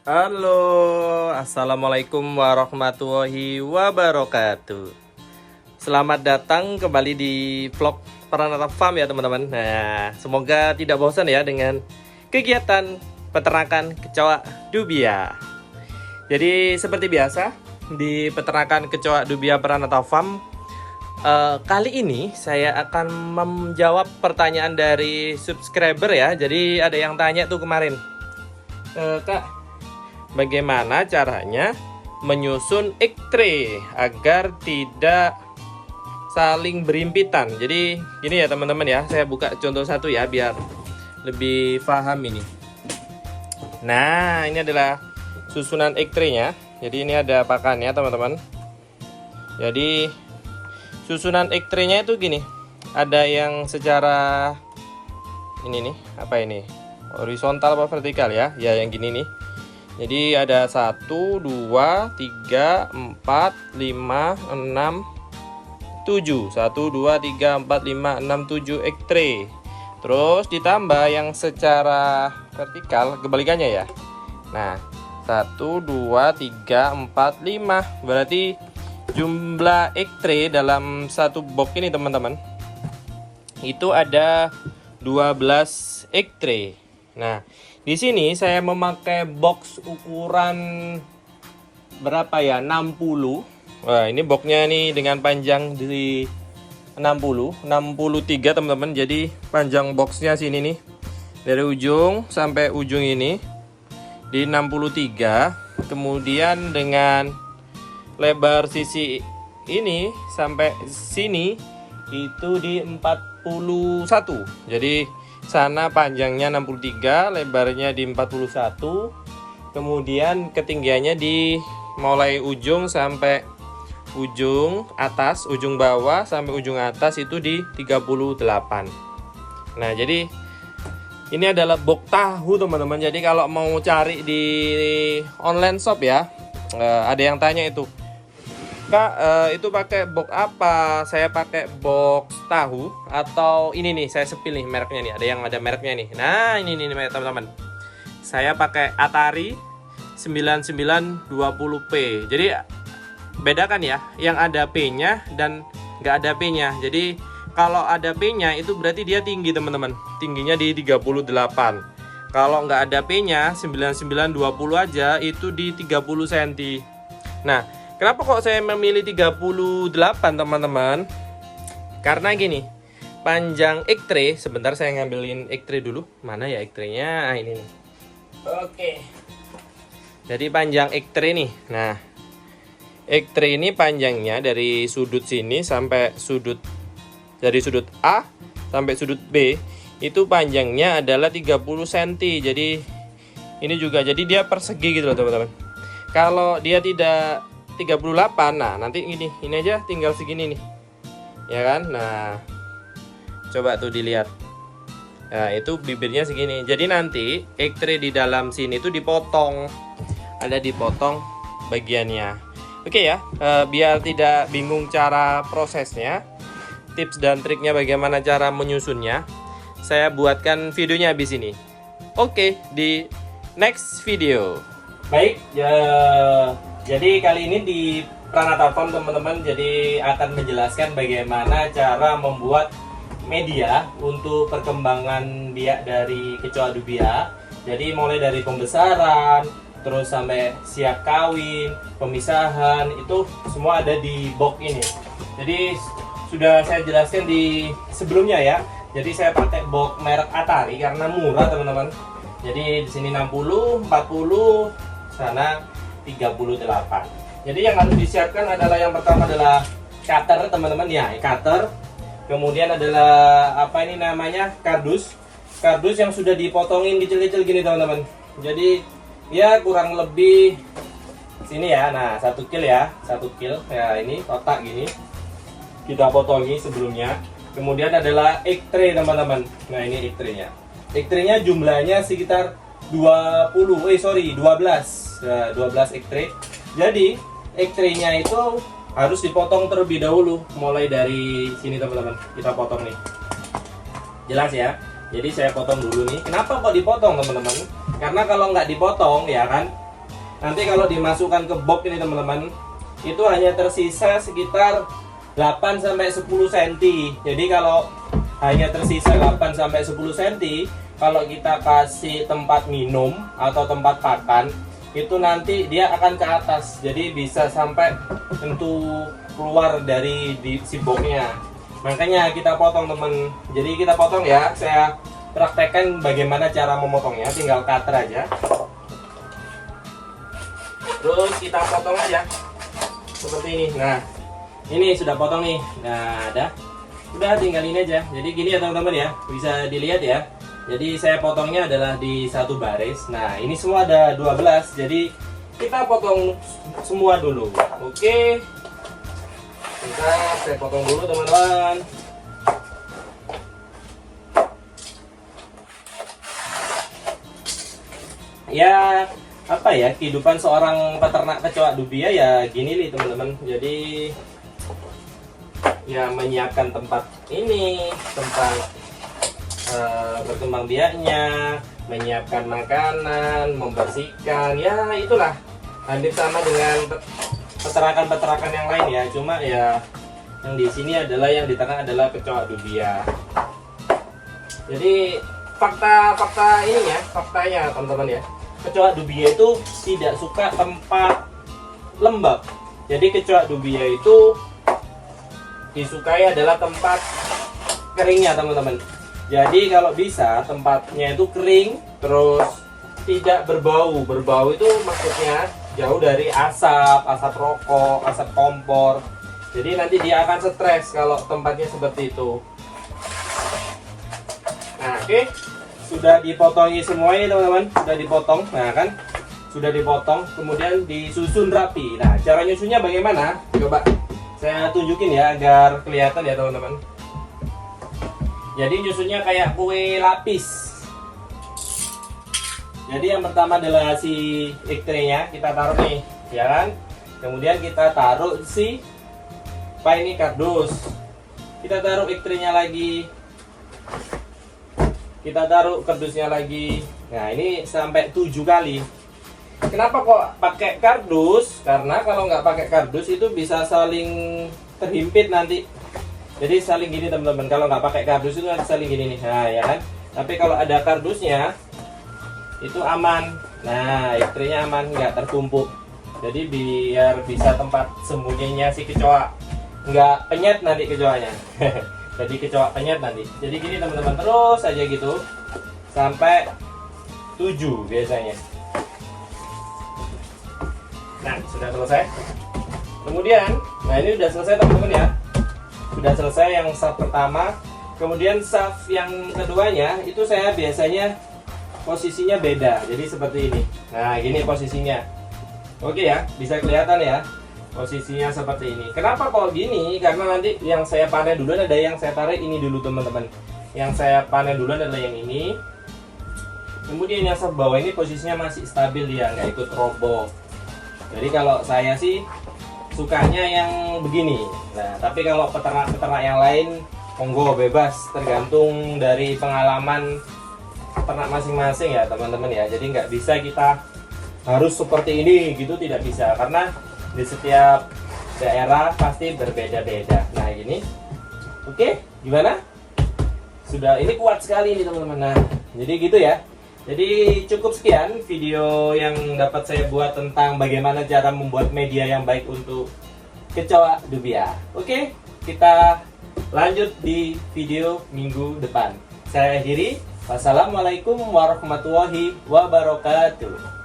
Halo, assalamualaikum warahmatullahi wabarakatuh. Selamat datang kembali di vlog Pranata Farm ya teman-teman. Nah, semoga tidak bosan ya dengan kegiatan peternakan kecoa dubia. Jadi seperti biasa di peternakan kecoa dubia Pranata Farm, kali ini saya akan menjawab pertanyaan dari subscriber ya. Jadi ada yang tanya tuh kemarin, Kak, bagaimana caranya menyusun egg tray agar tidak saling berimpitan. Jadi gini ya teman-teman ya, saya buka contoh satu ya biar lebih paham ini. Nah, ini adalah susunan egg tray-nya. Jadi ini ada pakannya teman-teman. Jadi susunan egg tray-nya itu gini. Ada yang secara ini nih, apa ini? Horizontal apa vertikal ya? Ya yang gini nih. Jadi ada 1, 2, 3, 4, 5, 6, 7. 1, 2, 3, 4, 5, 6, 7 egg tray. Terus ditambah yang secara vertikal, kebalikannya ya. Nah, 1, 2, 3, 4, 5. Berarti jumlah egg tray dalam satu box ini teman-teman, itu ada 12 egg tray. Nah, di sini saya memakai box ukuran berapa ya? 60. Wah, ini boxnya nih dengan panjang di 63 teman-teman. Jadi panjang boxnya sini nih, dari ujung sampai ujung ini di 63. Kemudian dengan lebar sisi ini sampai sini itu di 41. Jadi sana panjangnya 63, lebarnya di 41. Kemudian ketinggiannya di mulai ujung sampai ujung atas, ujung bawah sampai ujung atas itu di 38. Nah, jadi ini adalah box tahu teman-teman. Jadi kalau mau cari di online shop ya, ada yang tanya itu, Kak, itu pakai box apa? Saya pakai box tahu atau ini nih, saya sepil nih mereknya nih. Ada yang ada mereknya nih. Nah, ini nih teman-teman. Saya pakai Atari 9920P. Jadi bedakan ya, yang ada P-nya dan nggak ada P-nya. Jadi kalau ada P-nya itu berarti dia tinggi teman-teman. Tingginya di 38. Kalau nggak ada P-nya 9920 aja itu di 30 cm. Nah, kenapa kok saya memilih 38 teman-teman? Karena gini, panjang egg tray, sebentar saya ngambilin egg tray dulu. Mana ya egg tray-nya? Ini nih. Oke. Jadi panjang egg tray nih. Nah, egg tray ini panjangnya dari sudut sini sampai sudut, dari sudut A sampai sudut B itu panjangnya adalah 30 cm. Jadi ini juga, jadi dia persegi gitu loh teman-teman. Kalau dia tidak 38, nah nanti ini aja tinggal segini nih ya kan. Nah, coba tuh dilihat. Nah, itu bibirnya segini. Jadi nanti egg tray di dalam sini tuh dipotong, ada dipotong bagiannya. Oke ya, biar tidak bingung cara prosesnya, tips dan triknya bagaimana cara menyusunnya, saya buatkan videonya habis ini. Oke, di next video. Baik ya. Jadi kali ini di Pranata Farm teman-teman, jadi akan menjelaskan bagaimana cara membuat media untuk perkembangan biak dari kecoa dubia. Jadi mulai dari pembesaran, terus sampai siap kawin, pemisahan, itu semua ada di box ini. Jadi sudah saya jelaskan di sebelumnya ya. Jadi saya pakai box merek Atari karena murah teman-teman. Jadi di sini 60, 40, sana 38. Jadi yang harus disiapkan adalah, yang pertama adalah cutter teman-teman ya, cutter. Kemudian adalah apa ini namanya, kardus. Kardus yang sudah dipotongin kecil-kecil gini teman-teman. Jadi ya kurang lebih sini ya. Nah, 1 kil ya, 1 kil ya, ini kotak gini. Kita potongi sebelumnya. Kemudian adalah egg tray teman-teman. Nah, ini egg tray-nya. Egg tray-nya jumlahnya sekitar 12 egg tray. Jadi egg tray-nya itu harus dipotong terlebih dahulu, mulai dari sini teman-teman. Kita potong nih. Jelas ya. Jadi saya potong dulu nih. Kenapa kok dipotong teman-teman? Karena kalau nggak dipotong ya kan, nanti kalau dimasukkan ke box ini teman-teman, itu hanya tersisa sekitar 8-10 cm. Jadi kalau hanya tersisa 8-10 cm, kalau kita kasih tempat minum atau tempat pakan, itu nanti dia akan ke atas. Jadi bisa sampai tentu keluar dari si boxnya. Makanya kita potong teman. Jadi kita potong ya. Saya praktekkan bagaimana cara memotongnya. Tinggal cutter aja. Terus kita potong aja seperti ini. Nah, ini sudah potong nih. Nah, udah tinggal ini aja. Jadi gini ya teman-teman ya. Bisa dilihat ya. Jadi saya potongnya adalah di satu baris. Nah, ini semua ada 12. Jadi kita potong semua dulu. Oke. Saya potong dulu teman-teman. Ya, apa ya, kehidupan seorang peternak kecoa dubia ya gini nih teman-teman. Jadi ya menyiapkan tempat ini, tempat berkembang biaknya, menyiapkan makanan, membersihkan, ya itulah hampir sama dengan peternakan-peternakan yang lain ya. Cuma ya yang di sini adalah yang diternak adalah kecoa dubia. Jadi fakta ini ya, faktanya teman-teman ya, kecoa dubia itu tidak suka tempat lembab. Jadi kecoa dubia itu disukai adalah tempat keringnya teman-teman. Jadi kalau bisa tempatnya itu kering, terus tidak berbau. Berbau itu maksudnya jauh dari asap rokok, asap kompor. Jadi nanti dia akan stres kalau tempatnya seperti itu. Nah, oke. Sudah dipotongi semua ini teman-teman. Sudah dipotong. Nah kan, sudah dipotong. Kemudian disusun rapi. Nah, cara nyusunnya bagaimana? Coba saya tunjukin ya agar kelihatan ya teman-teman. Jadi nyusunnya kayak kue lapis. Jadi yang pertama adalah si egg tray-nya kita taruh nih, ya kan? Kemudian kita taruh si ini kardus. Kita taruh egg tray-nya lagi. Kita taruh kardusnya lagi. Nah, ini sampai 7 kali. Kenapa kok pakai kardus? Karena kalau nggak pakai kardus itu bisa saling terhimpit nanti. Jadi saling gini teman-teman. Kalau nggak pakai kardus itu nanti saling gini nih. Nah, ya kan? Tapi kalau ada kardusnya itu aman. Nah, egg tray-nya aman, nggak tertumpuk. Jadi biar bisa tempat sembunyinya si kecoa, nggak penyet nanti kecoanya. Jadi kecoa penyet nanti. Jadi gini teman-teman, terus aja gitu sampai 7 biasanya. Nah, sudah selesai. Kemudian, nah ini udah selesai teman-teman ya. Sudah selesai yang saf pertama. Kemudian saf yang keduanya itu saya biasanya posisinya beda. Jadi seperti ini. Nah, gini posisinya. Oke ya, bisa kelihatan ya. Posisinya seperti ini. Kenapa kok gini? Karena nanti yang saya panen duluan ada yang saya tarik ini dulu teman-teman. Yang saya panen duluan adalah yang ini. Kemudian yang saf bawah ini posisinya masih stabil dia, nggak ikut roboh. Jadi kalau saya sih sukanya yang begini. Nah, tapi kalau peternak-peternak yang lain monggo bebas, tergantung dari pengalaman peternak masing-masing ya teman-teman ya. Jadi nggak bisa kita harus seperti ini gitu, tidak bisa, karena di setiap daerah pasti berbeda-beda. Nah, gini. Oke, gimana? Sudah, ini kuat sekali nih teman-teman. Nah, jadi gitu ya. Jadi cukup sekian video yang dapat saya buat tentang bagaimana cara membuat media yang baik untuk kecoa dubia. Oke, kita lanjut di video minggu depan. Saya akhiri. Wassalamualaikum warahmatullahi wabarakatuh.